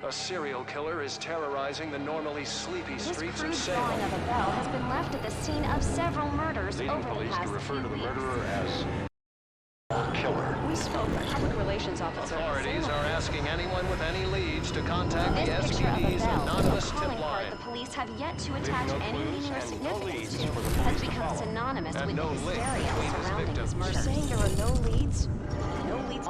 A serial killer is terrorizing the normally sleepy streets of This Salem. crude drawing of a bell has been left at the scene of several murders Leading over the police past to refer few to the weeks. murderer as killer. We spoke with public relations officer. Authorities are asking anyone with any leads to contact the This picture of a SPD's bell, anonymous a tip calling line. card the police have yet to attach no any clues meaning or and no significance leads to, for the has police to become follow. synonymous And with no the link hysteria between his surrounding his victims. murder. You're saying there are no leads? No leads?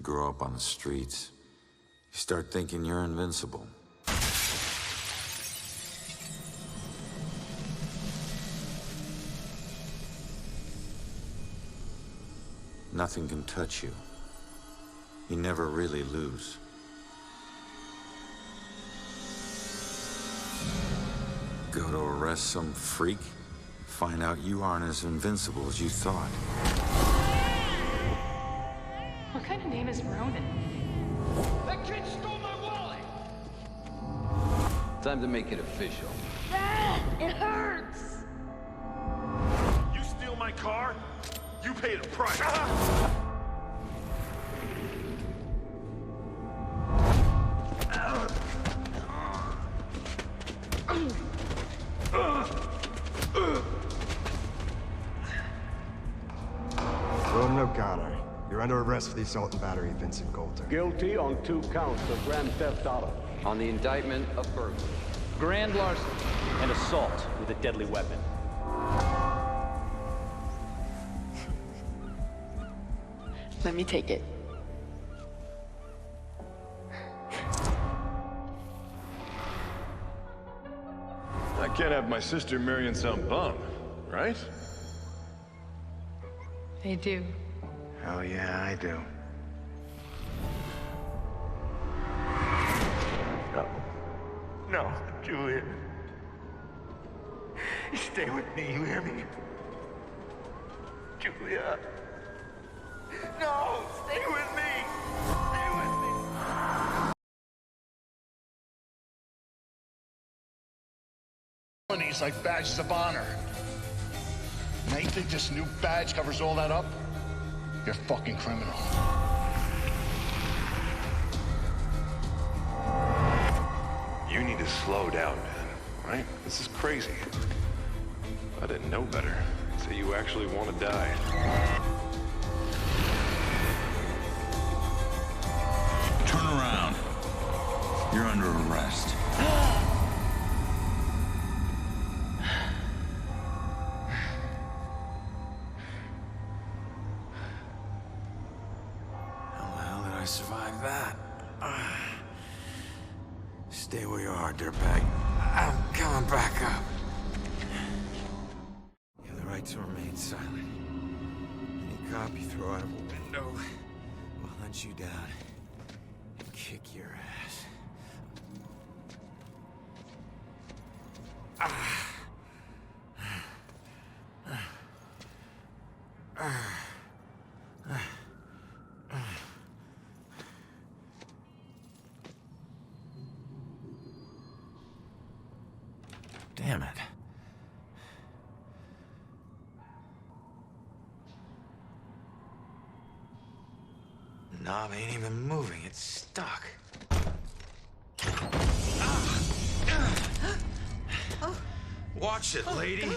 Grow up on the streets. You start thinking you're invincible. Nothing can touch you. You never really lose. Go to arrest some freak, find out you aren't as invincible as you thought. What kind of name is Ronan? That kid stole my wallet! Time to make it official. It hurts! You steal my car, you paid a price. Ronan O'Connor, you're under arrest for the assault and battery of Vincent Coulter. Guilty on 2 counts of grand theft auto. On the indictment of burglary. Grand larceny and assault with a deadly weapon. Let me take it. I can't have my sister marrying some bum, right? They do. Hell yeah, I do. No. No, Julia. Stay with me, you hear me? Julia. No, stay with me. Stay with me. These like badges of honor. Now you think this new badge covers all that up? You're a fucking criminal. You need to slow down, man. Right? This is crazy. If I didn't know better, I'd say you actually want to die. Turn around. You're under arrest. How the hell did I survive that? Stay where you are, dirtbag. I'm coming back up. You have the right to remain silent. Any cop you throw out of a window will hunt you down and kick your ass. Damn it. The knob ain't even moving, it's stuck. Watch it, lady.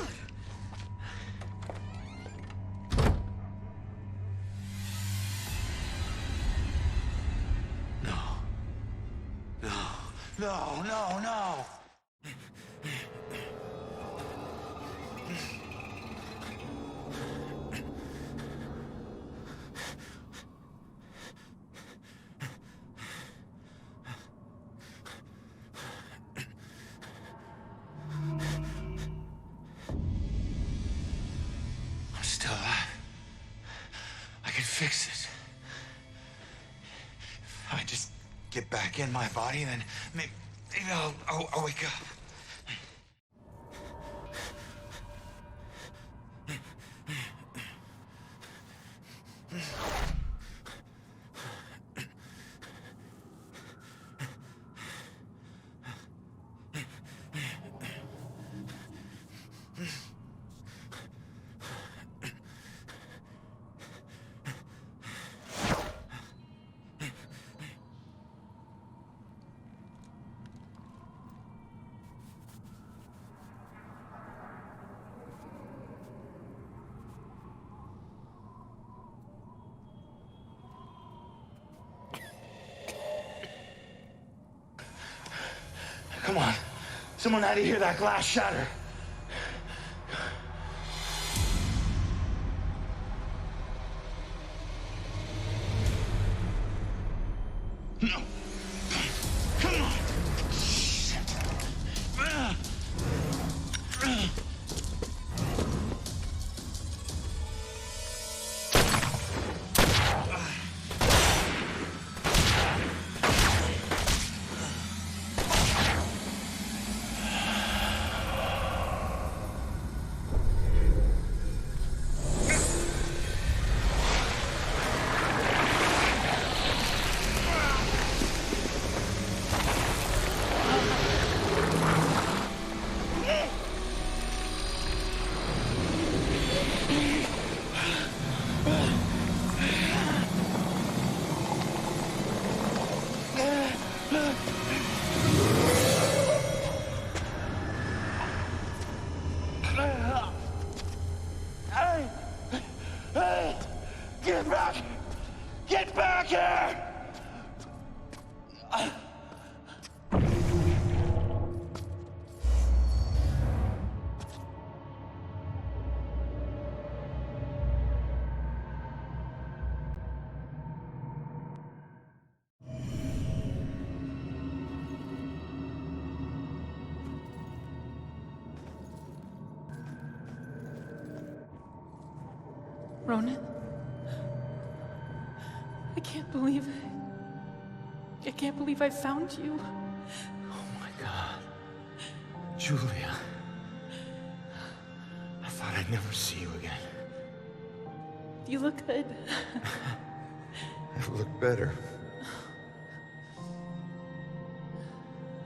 No. No. No, no, no. I'm still alive. I can fix this. If I just get back in my body, then maybe I'll wake up. Come on. Someone had to hear that glass shatter. No. Come on. Get back! Get back here! Ronan? I can't believe it. I can't believe I found you. Oh my God. Julia. I thought I'd never see you again. You look good. I've looked better.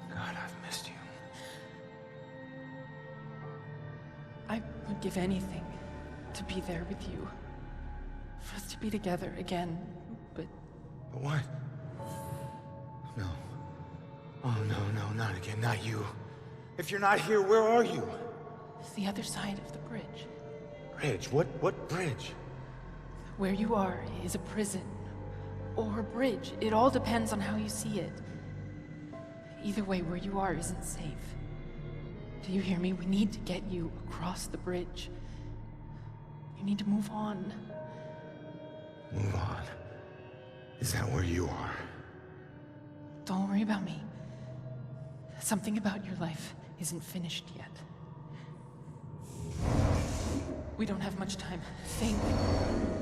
God, I've missed you. I would give anything to be there with you. For us to be together again, but... What? No. Oh, no, not again, not you. If you're not here, where are you? It's the other side of the bridge. Bridge? What bridge? Where you are is a prison. Or a bridge. It all depends on how you see it. Either way, where you are isn't safe. Do you hear me? We need to get you across the bridge. You need to move on. Move on? Is that where you are? Don't worry about me. Something about your life isn't finished yet. We don't have much time. Think.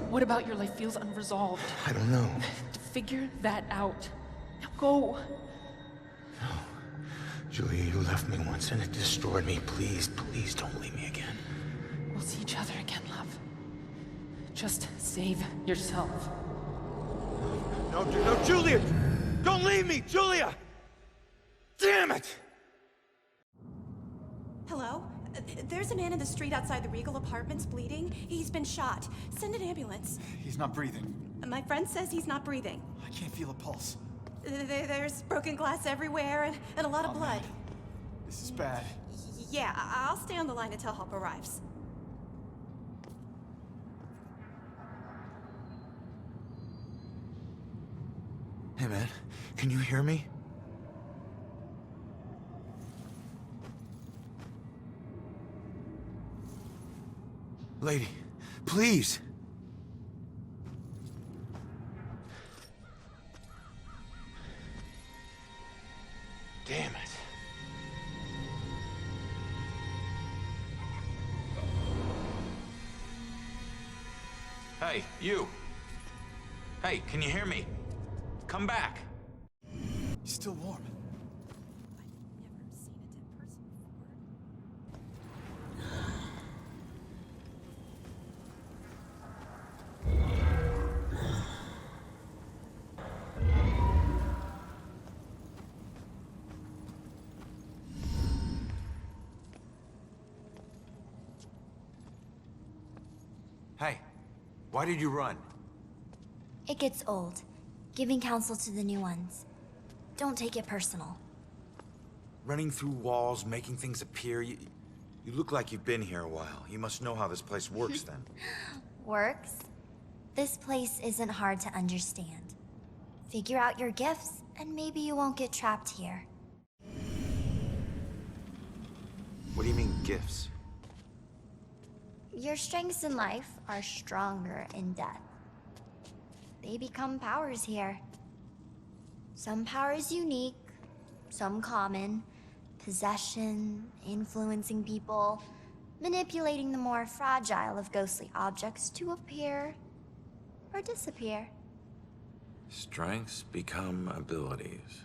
What about your life feels unresolved? I don't know. To figure that out. Now go. No. Julia, you left me once and it destroyed me. Please don't leave me again. We'll see each other again, love. Just save yourself. No, Julia! Don't leave me, Julia! Damn it! Hello? There's a man in the street outside the Regal Apartments bleeding. He's been shot. Send an ambulance. He's not breathing. My friend says he's not breathing. I can't feel a pulse. There's broken glass everywhere and a lot of blood. Man. This is bad. Yeah, I'll stay on the line until help arrives. Hey, man, can you hear me? Lady, please! Damn it. Hey, you! Hey, can you hear me? Come back! He's still warm. I've never seen a dead person Hey, why did you run? It gets old, giving counsel to the new ones. Don't take it personal. Running through walls, making things appear. You look like you've been here a while. You must know how this place works then. Works? This place isn't hard to understand. Figure out your gifts, and maybe you won't get trapped here. What do you mean, gifts? Your strengths in life are stronger in death. They become powers here. Some powers unique, some common. Possession, influencing people, manipulating the more fragile of ghostly objects to appear or disappear. Strengths become abilities.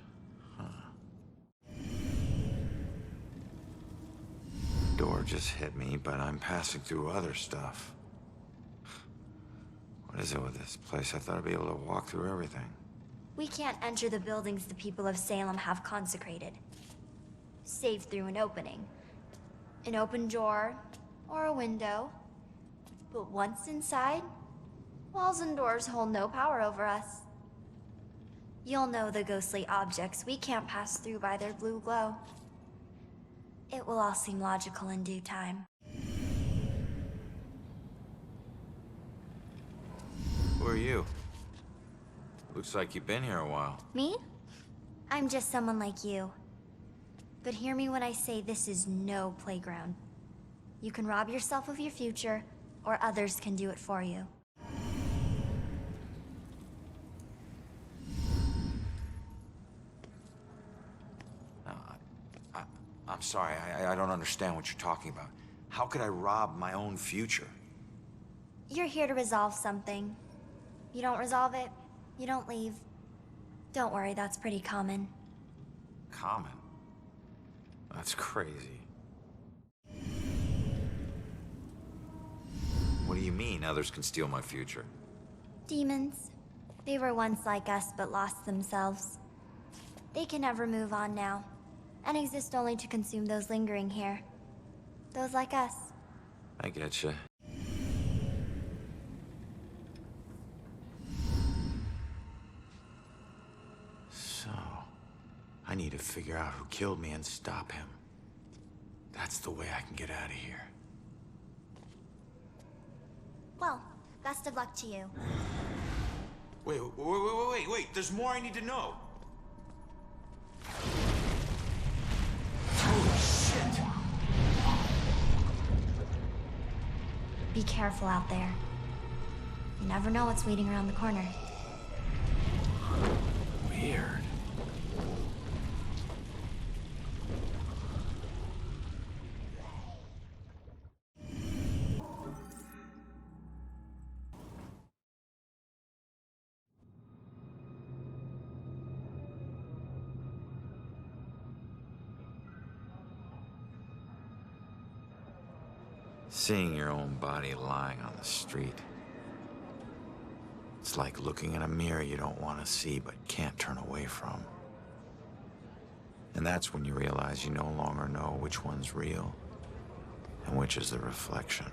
Huh. Door just hit me, but I'm passing through other stuff. What is it with this place? I thought I'd be able to walk through everything. We can't enter the buildings the people of Salem have consecrated. Save through an opening. An open door, or a window. But once inside, walls and doors hold no power over us. You'll know the ghostly objects we can't pass through by their blue glow. It will all seem logical in due time. Who are you? Looks like you've been here a while. Me? I'm just someone like you. But hear me when I say this is no playground. You can rob yourself of your future, or others can do it for you. I'm sorry, I don't understand what you're talking about. How could I rob my own future? You're here to resolve something. You don't resolve it, you don't leave. Don't worry, that's pretty common. Common? That's crazy. What do you mean others can steal my future? Demons. They were once like us but lost themselves. They can never move on now, and exist only to consume those lingering here. Those like us. I getcha. So, I need to figure out who killed me and stop him. That's the way I can get out of here. Well, best of luck to you. Wait, there's more I need to know. Be careful out there. You never know what's waiting around the corner. Weird. Seeing your own body lying on the street. It's like looking in a mirror you don't want to see but can't turn away from. And that's when you realize you no longer know which one's real and which is the reflection.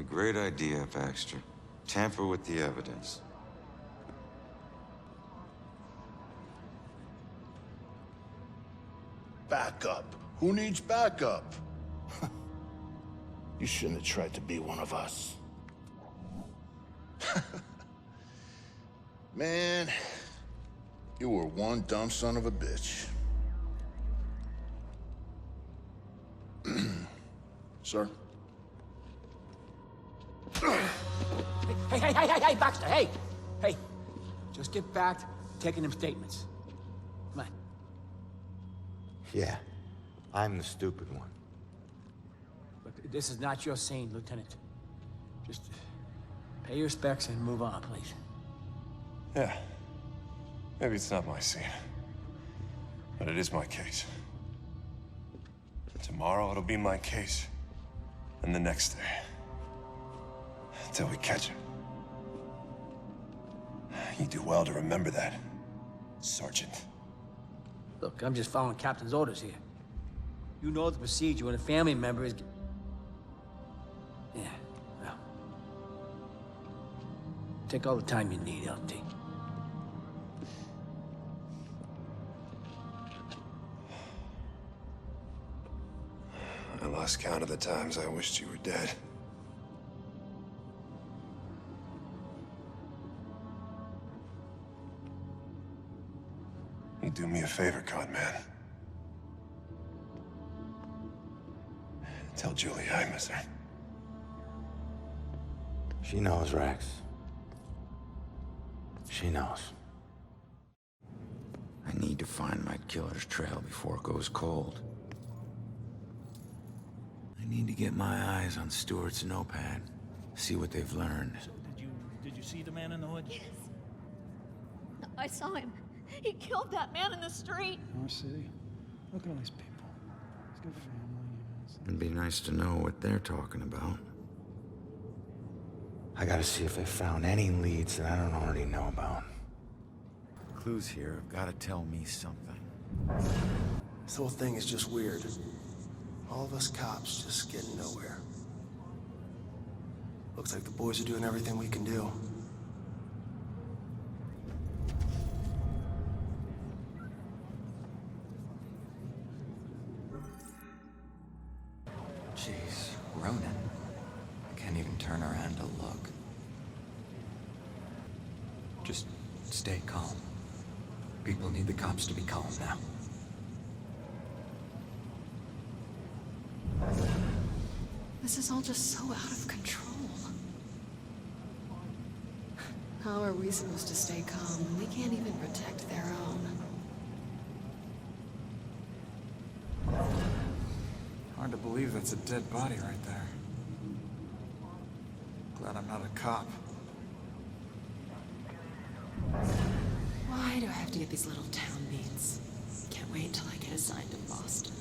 Great idea, Baxter. Tamper with the evidence. Backup? Who needs backup? You shouldn't have tried to be one of us. Man, you were one dumb son of a bitch. Sir? Hey, Baxter, hey! Hey, just get back to taking them statements. Come on. Yeah, I'm the stupid one. Look, this is not your scene, Lieutenant. Just pay your respects and move on, please. Yeah. Maybe it's not my scene. But it is my case. Tomorrow it'll be my case. And the next day. Until we catch him. You do well to remember that, Sergeant. Look, I'm just following Captain's orders here. You know the procedure when a family member is... Yeah, well... Take all the time you need, LT. lost count of the times I wished you were dead. You do me a favor, con man. Tell Julie I miss her. She knows, Rex. She knows. I need to find my killer's trail before it goes cold. I need to get my eyes on Stewart's notepad, see what they've learned. So did you see the man in the hood? Yes. I saw him. He killed that man in the street. Our city. Look at all these people. He's got family. It'd be nice to know what they're talking about. I gotta see if they found any leads that I don't already know about. Clues here have gotta tell me something. This whole thing is just weird. All of us cops just getting nowhere. Looks like the boys are doing everything we can do. Jeez, Ronan. I can't even turn around to look. Just stay calm. People need the cops to be calm now. This is all just so out of control. How are we supposed to stay calm when they can't even protect their own? Hard to believe that's a dead body right there. Glad I'm not a cop. Why do I have to get these little town beats? Can't wait till I get assigned in Boston.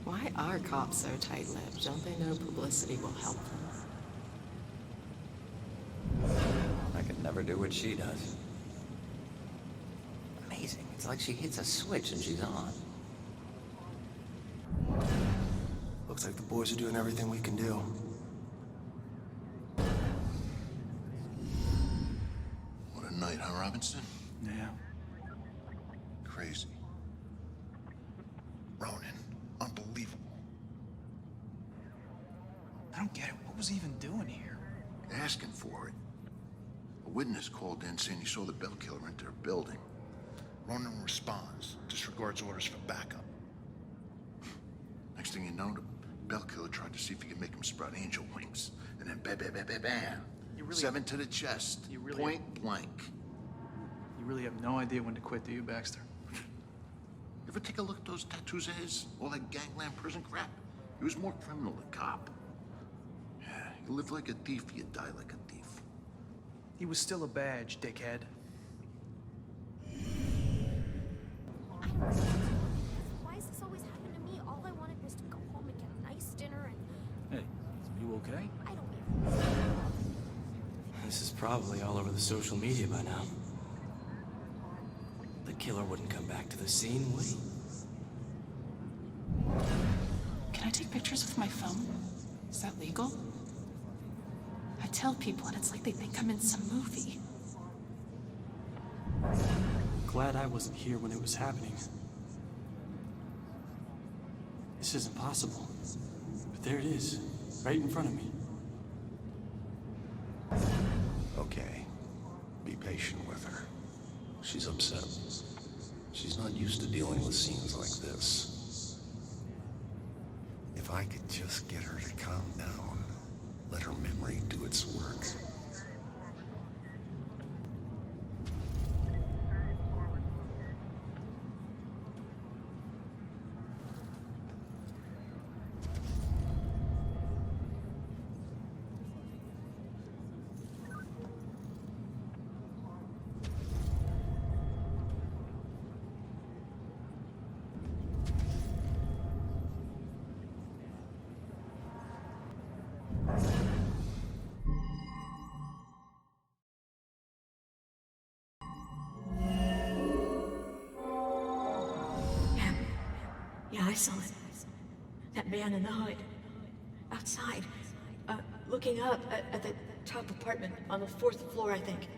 Why are cops so tight-lipped? Don't they know publicity will help them? I could never do what she does. Amazing. It's like she hits a switch and she's on. Looks like the boys are doing everything we can do. What a night, huh, Robinson? Yeah. Crazy. Ronan, unbelievable. I don't get it. What was he even doing here? Asking for it. A witness called in saying he saw the bell killer enter a building. Ronan responds, disregards orders for backup. Next thing you know, the bell killer tried to see if he could make him sprout angel wings. And then bam, bam, bam, bam, bam. You 7 to the chest. Point blank. You really have no idea when to quit, do you, Baxter? You ever take a look at those tattoos of his? All that gangland prison crap? He was more criminal than cop. Yeah, you live like a thief, you die like a thief. He was still a badge, dickhead. Why does this always happen to me? All I wanted was to go home and get a nice dinner and... Hey, you okay? I don't even... This is probably all over the social media by now. The killer wouldn't come back to the scene, would he? Can I take pictures with my phone? Is that legal? I tell people and it's like they think I'm in some movie. Glad I wasn't here when it was happening. This isn't possible. But there it is, right in front of me. Okay. Be patient with her. She's upset. She's not used to dealing with scenes like this. If I could just get her to calm down, let her memory do its work. Yeah, I saw it. That man in the hood. Outside. Looking up at the top apartment on the 4th floor, I think.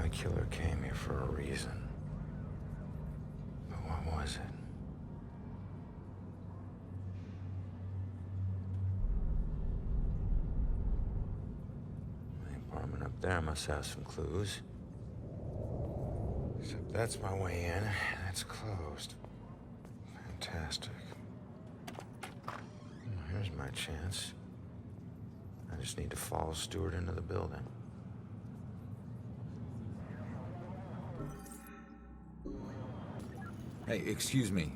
The killer came here for a reason. But what was it? The apartment up there must have some clues. Except that's my way in. That's closed. Fantastic. Well, here's my chance. I just need to follow Stewart into the building. Hey, excuse me.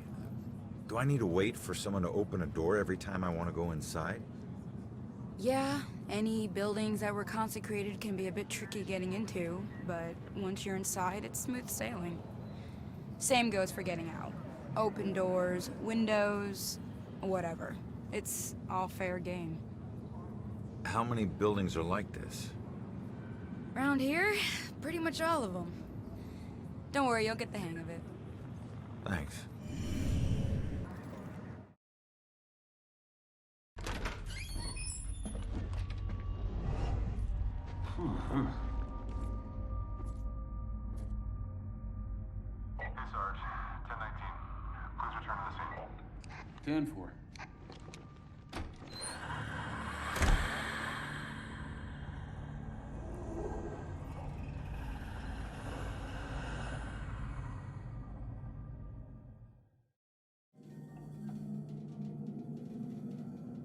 Do I need to wait for someone to open a door every time I want to go inside? Yeah, any buildings that were consecrated can be a bit tricky getting into, but once you're inside, it's smooth sailing. Same goes for getting out. Open doors, windows, whatever. It's all fair game. How many buildings are like this? Around here, pretty much all of them. Don't worry, you'll get the hang of it. Thanks. Hey, Sarge. 1019. Please return to the scene. 10-4.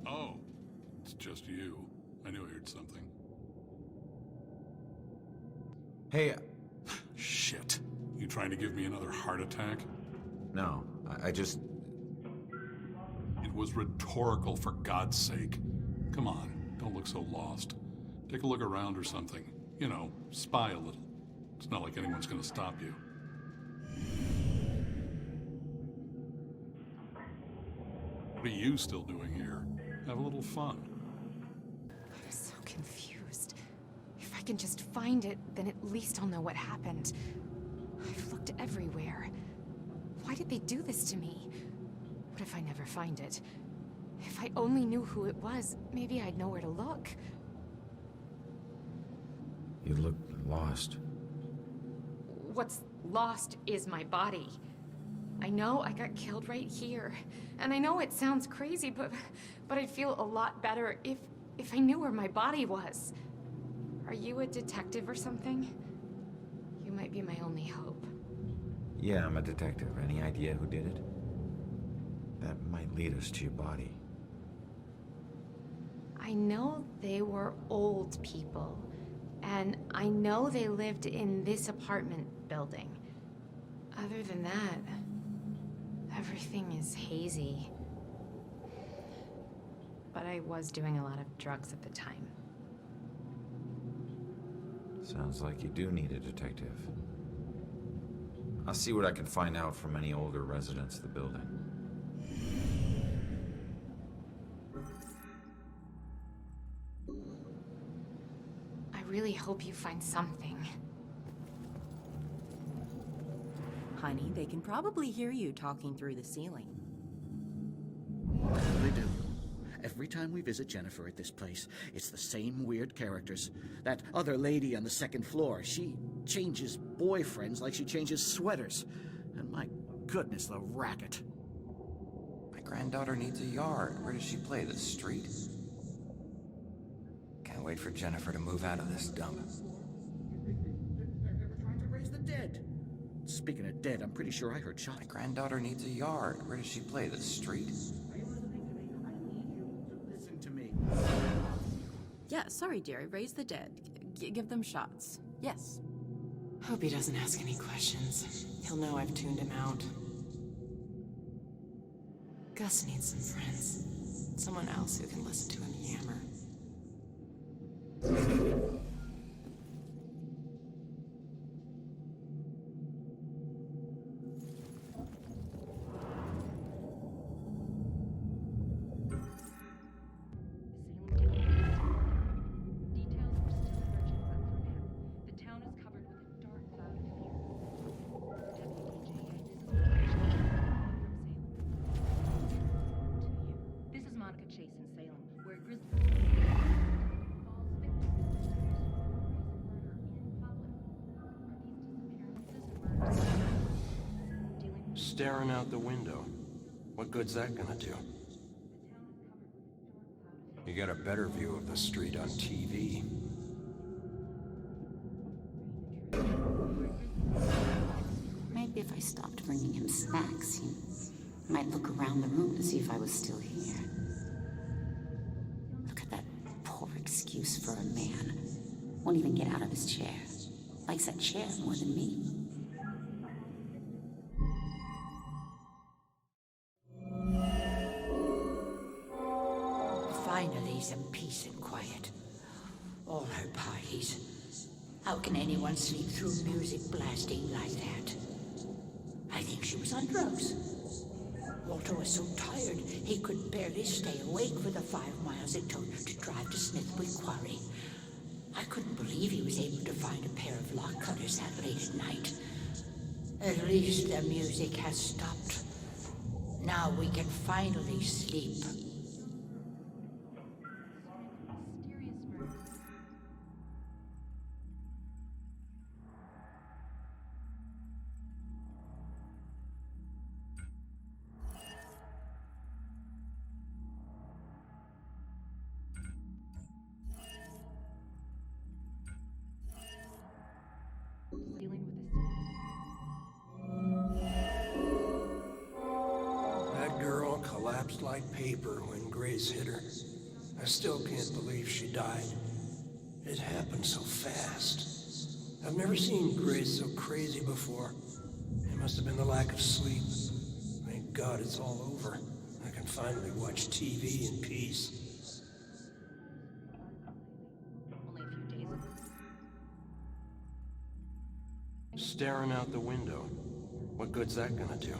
Oh, it's just you. I knew I heard something. Hey, Shit. You trying to give me another heart attack? no, I just... It was rhetorical, for God's sake. Come on, don't look so lost. Take a look around or something. You know, spy a little. It's not like anyone's gonna stop you. What are you still doing here? Have a little fun. I'm so confused. If I can just find it, then at least I'll know what happened. I've looked everywhere. Why did they do this to me? What if I never find it? If I only knew who it was, maybe I'd know where to look. You look lost. What's lost is my body. I know I got killed right here. And I know it sounds crazy, but I'd feel a lot better if I knew where my body was. Are you a detective or something? You might be my only hope. Yeah, I'm a detective. Any idea who did it? That might lead us to your body. I know they were old people. And I know they lived in this apartment building. Other than that, everything is hazy. But I was doing a lot of drugs at the time. Sounds like you do need a detective. I'll see what I can find out from any older residents of the building. I really hope you find something. Honey, they can probably hear you talking through the ceiling. They do. Every time we visit Jennifer at this place, it's the same weird characters. That other lady on the second floor, she changes boyfriends like she changes sweaters. And my goodness, the racket. My granddaughter needs a yard. Where does she play? The street? Can't wait for Jennifer to move out of this dump. Trying to raise the dead. Speaking of dead, I'm pretty sure I heard shots. My granddaughter needs a yard. Where does she play? The street? Listen to me. Yeah, sorry, Jerry. Raise the dead. Give them shots. Yes. Hope he doesn't ask any questions. He'll know I've tuned him out. Gus needs some friends. Someone else who can listen to him yammer. Staring out the window. What good's that gonna do? You get a better view of the street on TV. Maybe if I stopped bringing him snacks, he might look around the room to see if I was still here. Look at that poor excuse for a man. Won't even get out of his chair. Likes that chair more than me. Finally, some peace and quiet. All her parties. How can anyone sleep through music blasting like that? I think she was on drugs. Walter was so tired, he could barely stay awake for the 5 miles it took to drive to Smithwick Quarry. I couldn't believe he was able to find a pair of lock cutters that late at night. At least the music has stopped. Now we can finally sleep. That girl collapsed like paper when Grace hit her. I still can't believe she died. It happened so fast. I've never seen Grace so crazy before. It must have been the lack of sleep. Thank God it's all over. I can finally watch TV in peace. Staring out the window. What good's that gonna do?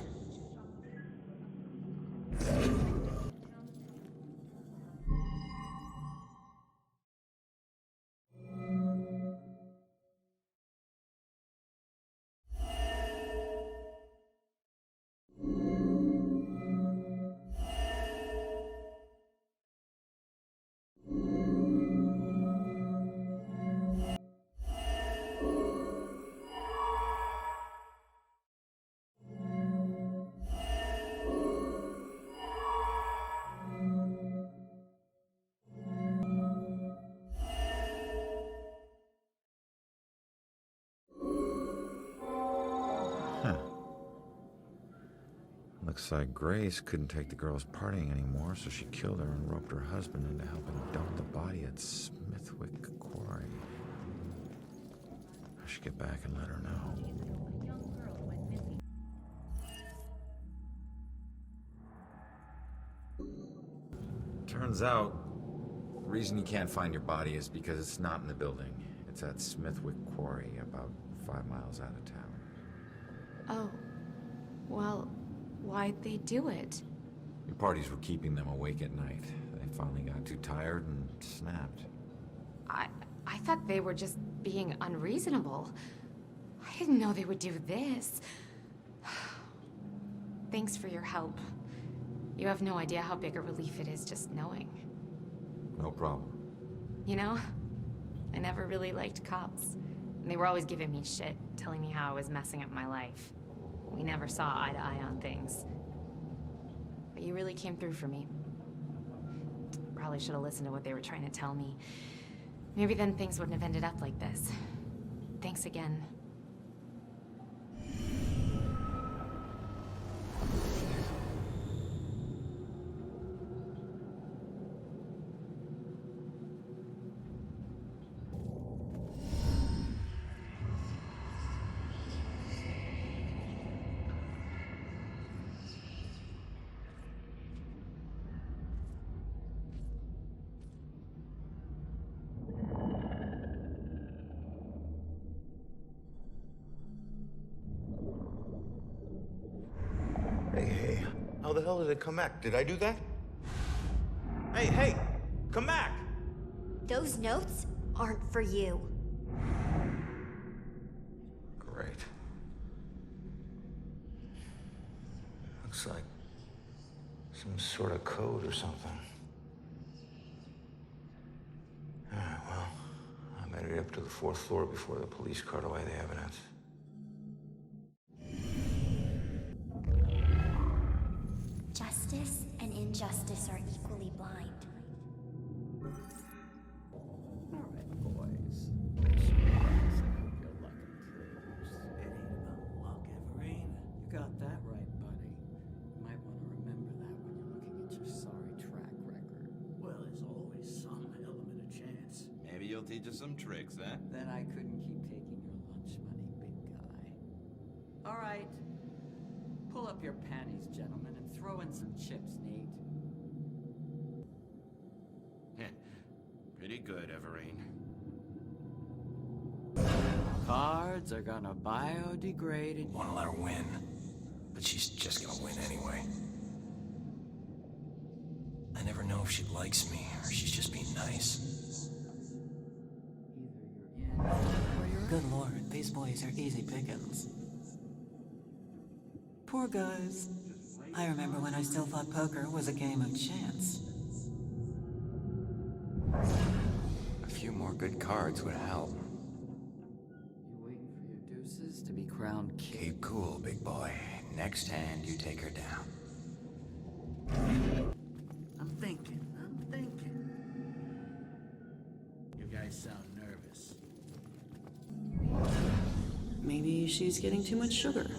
Looks like Grace couldn't take the girls partying anymore, so she killed her and roped her husband into helping dump the body at Smithwick Quarry. I should get back and let her know. Turns out, the reason you can't find your body is because it's not in the building. It's at Smithwick Quarry, about 5 miles out of town. why'd they do it? Your parties were keeping them awake at night. They finally got too tired and snapped. I thought they were just being unreasonable. I didn't know they would do this. Thanks for your help. You have no idea how big a relief it is just knowing. No problem. You know, I never really liked cops. And they were always giving me shit, telling me how I was messing up my life. We never saw eye to eye on things. But you really came through for me. Probably should have listened to what they were trying to tell me. Maybe then things wouldn't have ended up like this. Thanks again. Hey, how the hell did it come back? Did I do that? Hey, come back! Those notes aren't for you. Great. Looks like some sort of code or something. Alright, well, I made it up to the 4th floor before the police cart away the evidence. Justice and injustice are equally blind. All right, boys. It ain't about luck, Everine. You got that right, buddy. You might want to remember that when you're looking at your sorry track record. Well, there's always some element of chance. Maybe you'll teach us some tricks, huh? Then I couldn't keep taking your lunch money, big guy. All right. Pull up your panties, gentlemen, and throw in some chips, Nate. Pretty good, Everine. Cards are gonna biodegrade and... Want to let her win, but she's just gonna win anyway. I never know if she likes me or she's just being nice. Good lord, these boys are easy pickings. Poor guys. I remember when I still thought poker was a game of chance. A few more good cards would help. You waiting for your deuces to be crowned king? Keep cool, big boy. Next hand, you take her down. I'm thinking. You guys sound nervous. Maybe she's getting too much sugar.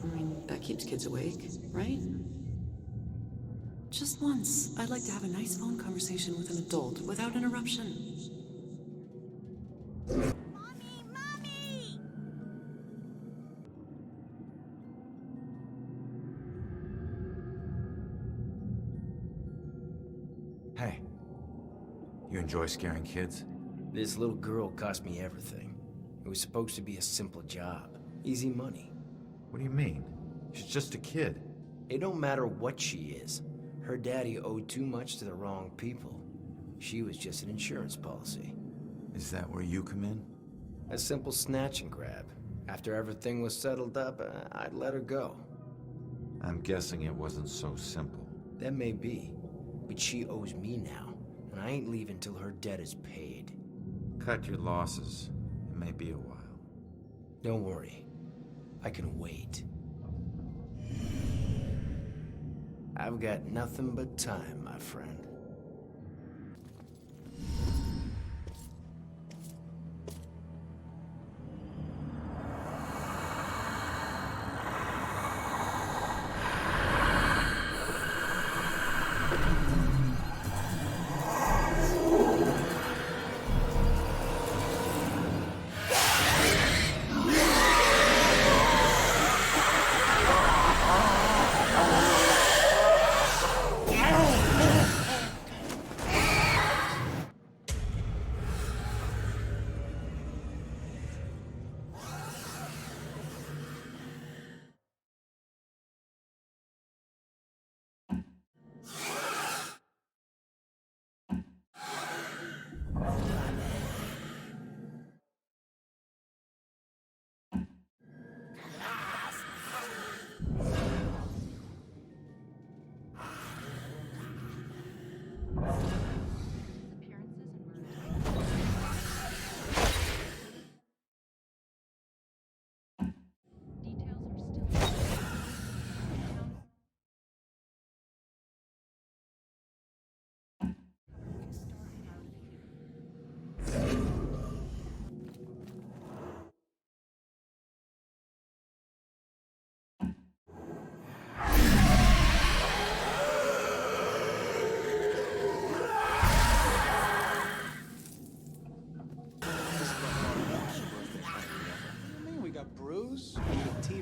I mean, that keeps kids awake, right? Just once, I'd like to have a nice phone conversation with an adult without interruption. Mommy! Hey, you enjoy scaring kids? This little girl cost me everything. It was supposed to be a simple job. Easy money. What do you mean? She's just a kid. It don't matter what she is. Her daddy owed too much to the wrong people. She was just an insurance policy. Is that where you come in? A simple snatch and grab. After everything was settled up, I'd let her go. I'm guessing it wasn't so simple. That may be, but she owes me now, and I ain't leaving till her debt is paid. Cut your losses. It may be a while. Don't worry. I can wait. I've got nothing but time, my friend.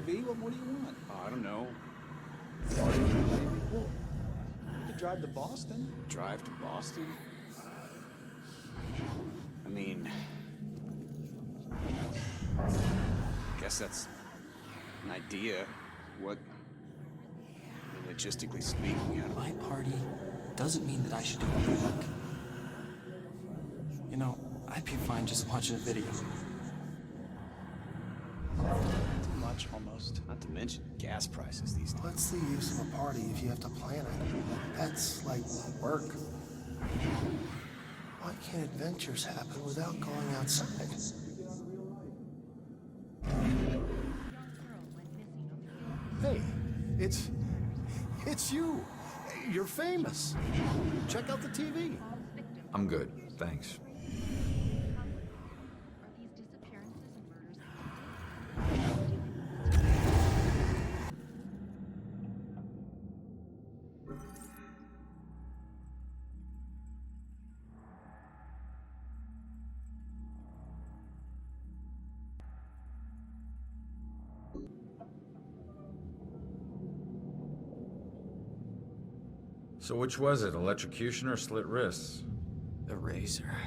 TV? What do you want? I don't know. Well, we could drive to Boston. Drive to Boston? I mean... guess that's an idea. What... logistically speaking, My party doesn't mean that I should do all the work. You know, I'd be fine just watching a video. Too much, almost. Not to mention gas prices these days. What's the use of a party if you have to plan it? That's like work. Why can't adventures happen without going outside? Hey, it's you. You're famous. Check out the TV. I'm good, thanks. So which was it, electrocution or slit wrists? The razor.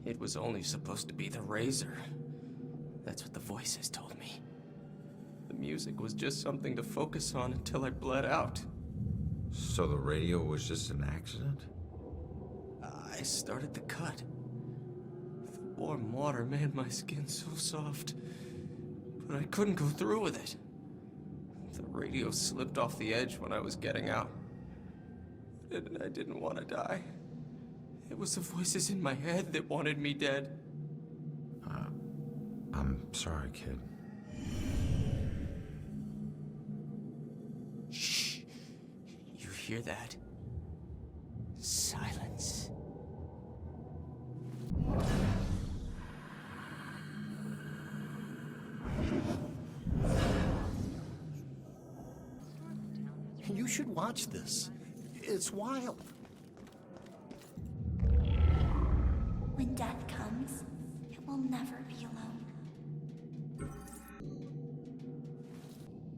It was only supposed to be the razor. That's what the voices told me. The music was just something to focus on until I bled out. So the radio was just an accident? I started the cut. The warm water made my skin so soft, but I couldn't go through with it. The radio slipped off the edge when I was getting out. And I didn't want to die. It was the voices in my head that wanted me dead. I'm sorry, kid. Shh. You hear that? Silence. You should watch this. It's wild. When death comes, it will never be alone.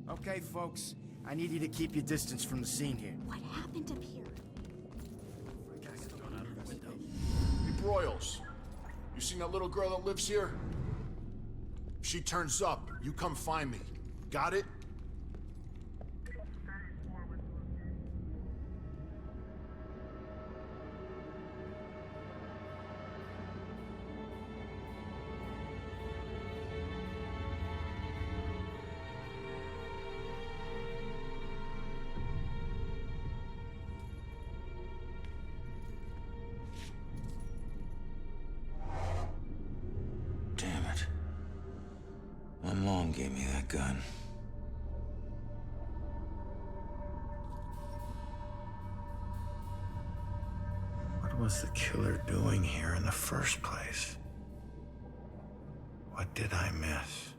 Okay, folks. I need you to keep your distance from the scene here. What happened up here? Hey, Broyles. You seen that little girl that lives here? If she turns up, you come find me. Got it? Damn it. My mom gave me that gun. What was the killer doing here in the first place? What did I miss?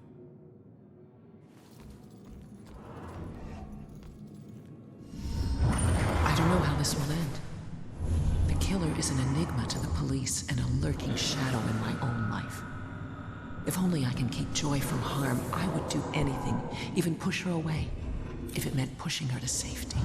I don't know how this will end. The killer is an enigma to the police and a lurking shadow in my own life. If only I can keep Joy from harm, I would do anything, even push her away, if it meant pushing her to safety.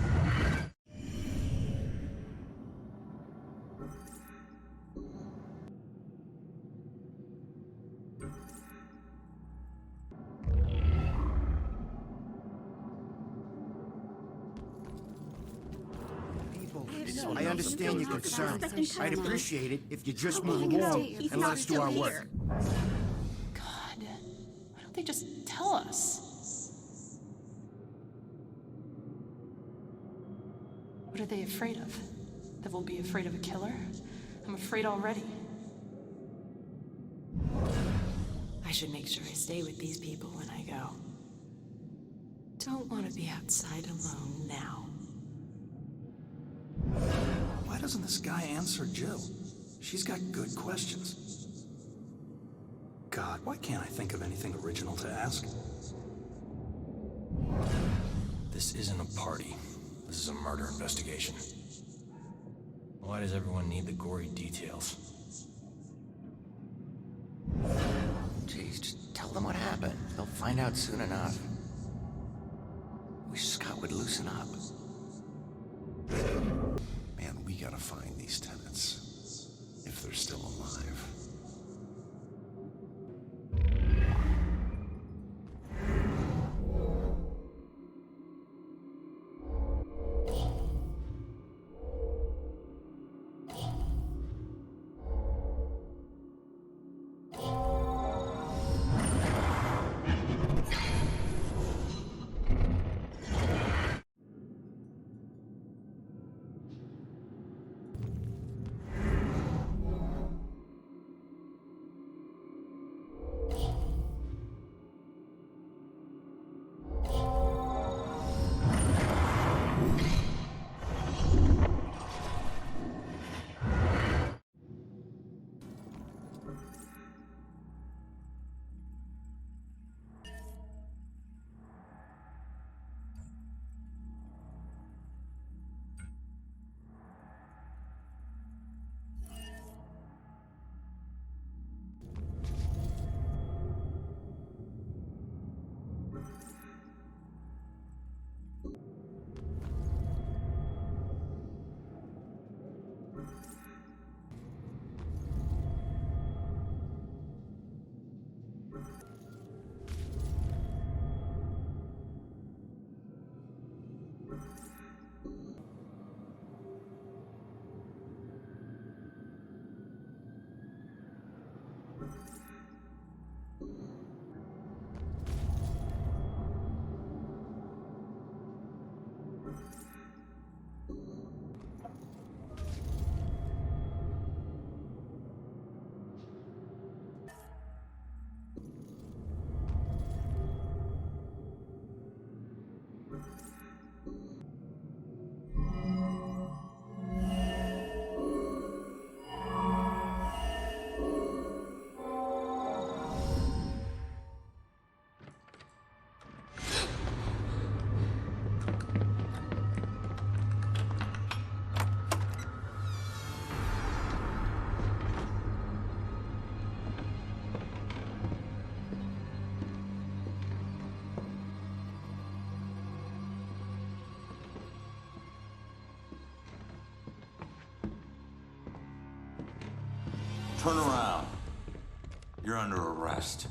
I understand your concern. I'd appreciate it if you just move along and let us do our work. God, why don't they just tell us? What are they afraid of? That we'll be afraid of a killer? I'm afraid already. I should make sure I stay with these people when I go. Don't want to be outside alone now. Why doesn't this guy answer Jill? She's got good questions. God, why can't I think of anything original to ask? This isn't a party. This is a murder investigation. Why does everyone need the gory details? Jeez, just tell them what happened. They'll find out soon enough. Wish Scott would loosen up. Man, we gotta find these tenants. If they're still alive. Turn around. You're under arrest.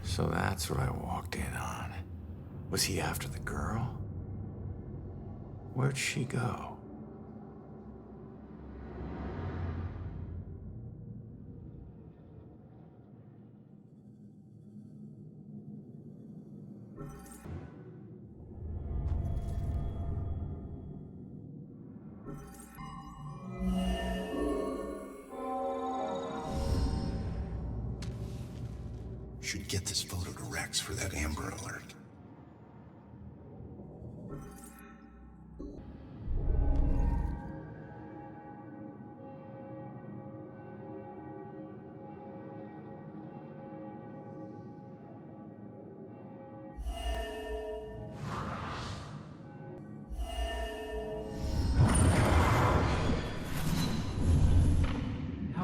So that's what I walked in on. Was he after the girl? Where'd she go? Should get this photo to Rex for that Amber Alert.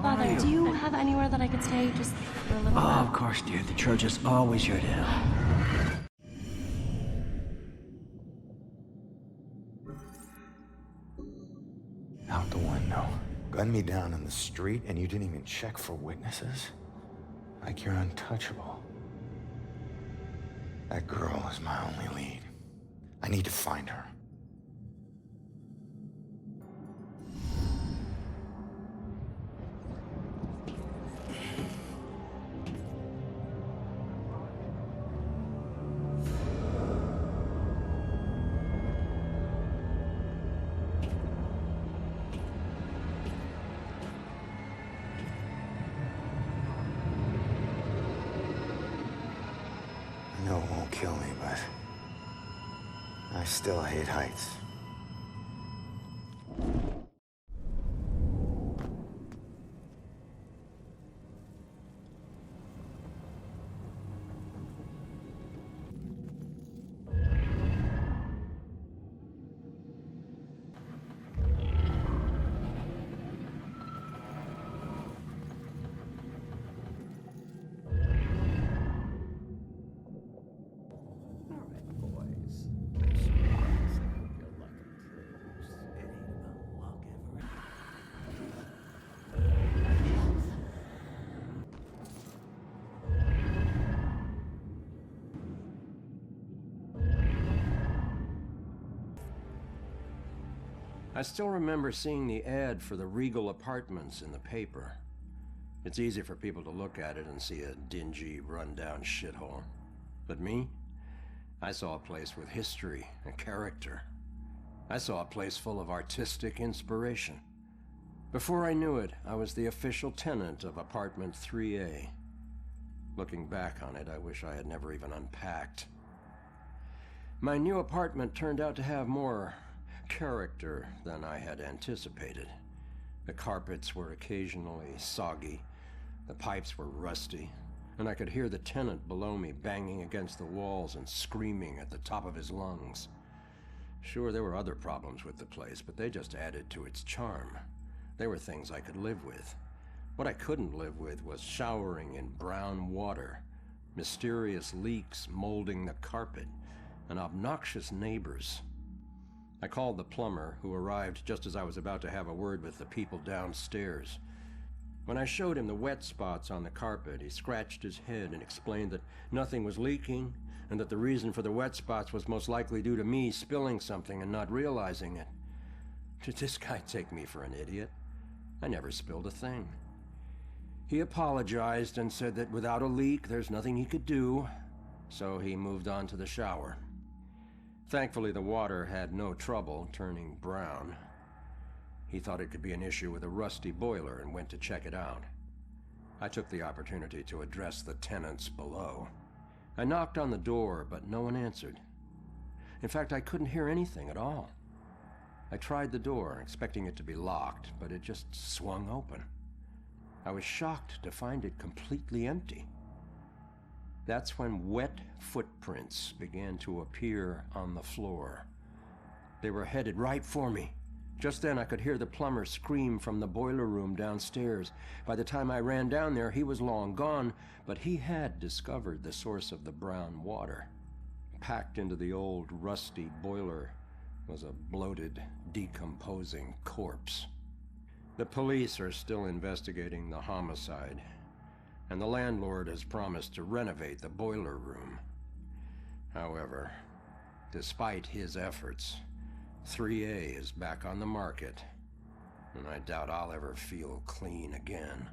Father, do you have anywhere that I could stay just for a little bit? Oh, of course, dear. The church is always your to help. Out the window. Gunned me down in the street, and you didn't even check for witnesses? Like you're untouchable. That girl is my only lead. I need to find her. know it won't kill me, but I still hate heights. I still remember seeing the ad for the Regal Apartments in the paper. It's easy for people to look at it and see a dingy, run-down shithole. But me? I saw a place with history and character. I saw a place full of artistic inspiration. Before I knew it, I was the official tenant of apartment 3A. Looking back on it, I wish I had never even unpacked. My new apartment turned out to have more character than I had anticipated. The carpets were occasionally soggy, the pipes were rusty, and I could hear the tenant below me banging against the walls and screaming at the top of his lungs. Sure, there were other problems with the place, but they just added to its charm. They were things I could live with. What I couldn't live with was showering in brown water, mysterious leaks molding the carpet, and obnoxious neighbors. I called the plumber, who arrived just as I was about to have a word with the people downstairs. When I showed him the wet spots on the carpet, he scratched his head and explained that nothing was leaking, and that the reason for the wet spots was most likely due to me spilling something and not realizing it. Did this guy take me for an idiot? I never spilled a thing. He apologized and said that without a leak, there's nothing he could do, so he moved on to the shower. Thankfully, the water had no trouble turning brown. He thought it could be an issue with a rusty boiler and went to check it out. I took the opportunity to address the tenants below. I knocked on the door, but no one answered. In fact, I couldn't hear anything at all. I tried the door, expecting it to be locked, but it just swung open. I was shocked to find it completely empty. That's when wet footprints began to appear on the floor. They were headed right for me. Just then I could hear the plumber scream from the boiler room downstairs. By the time I ran down there, he was long gone, but he had discovered the source of the brown water. Packed into the old rusty boiler was a bloated, decomposing corpse. The police are still investigating the homicide, and the landlord has promised to renovate the boiler room. However, despite his efforts, 3A is back on the market, and I doubt I'll ever feel clean again.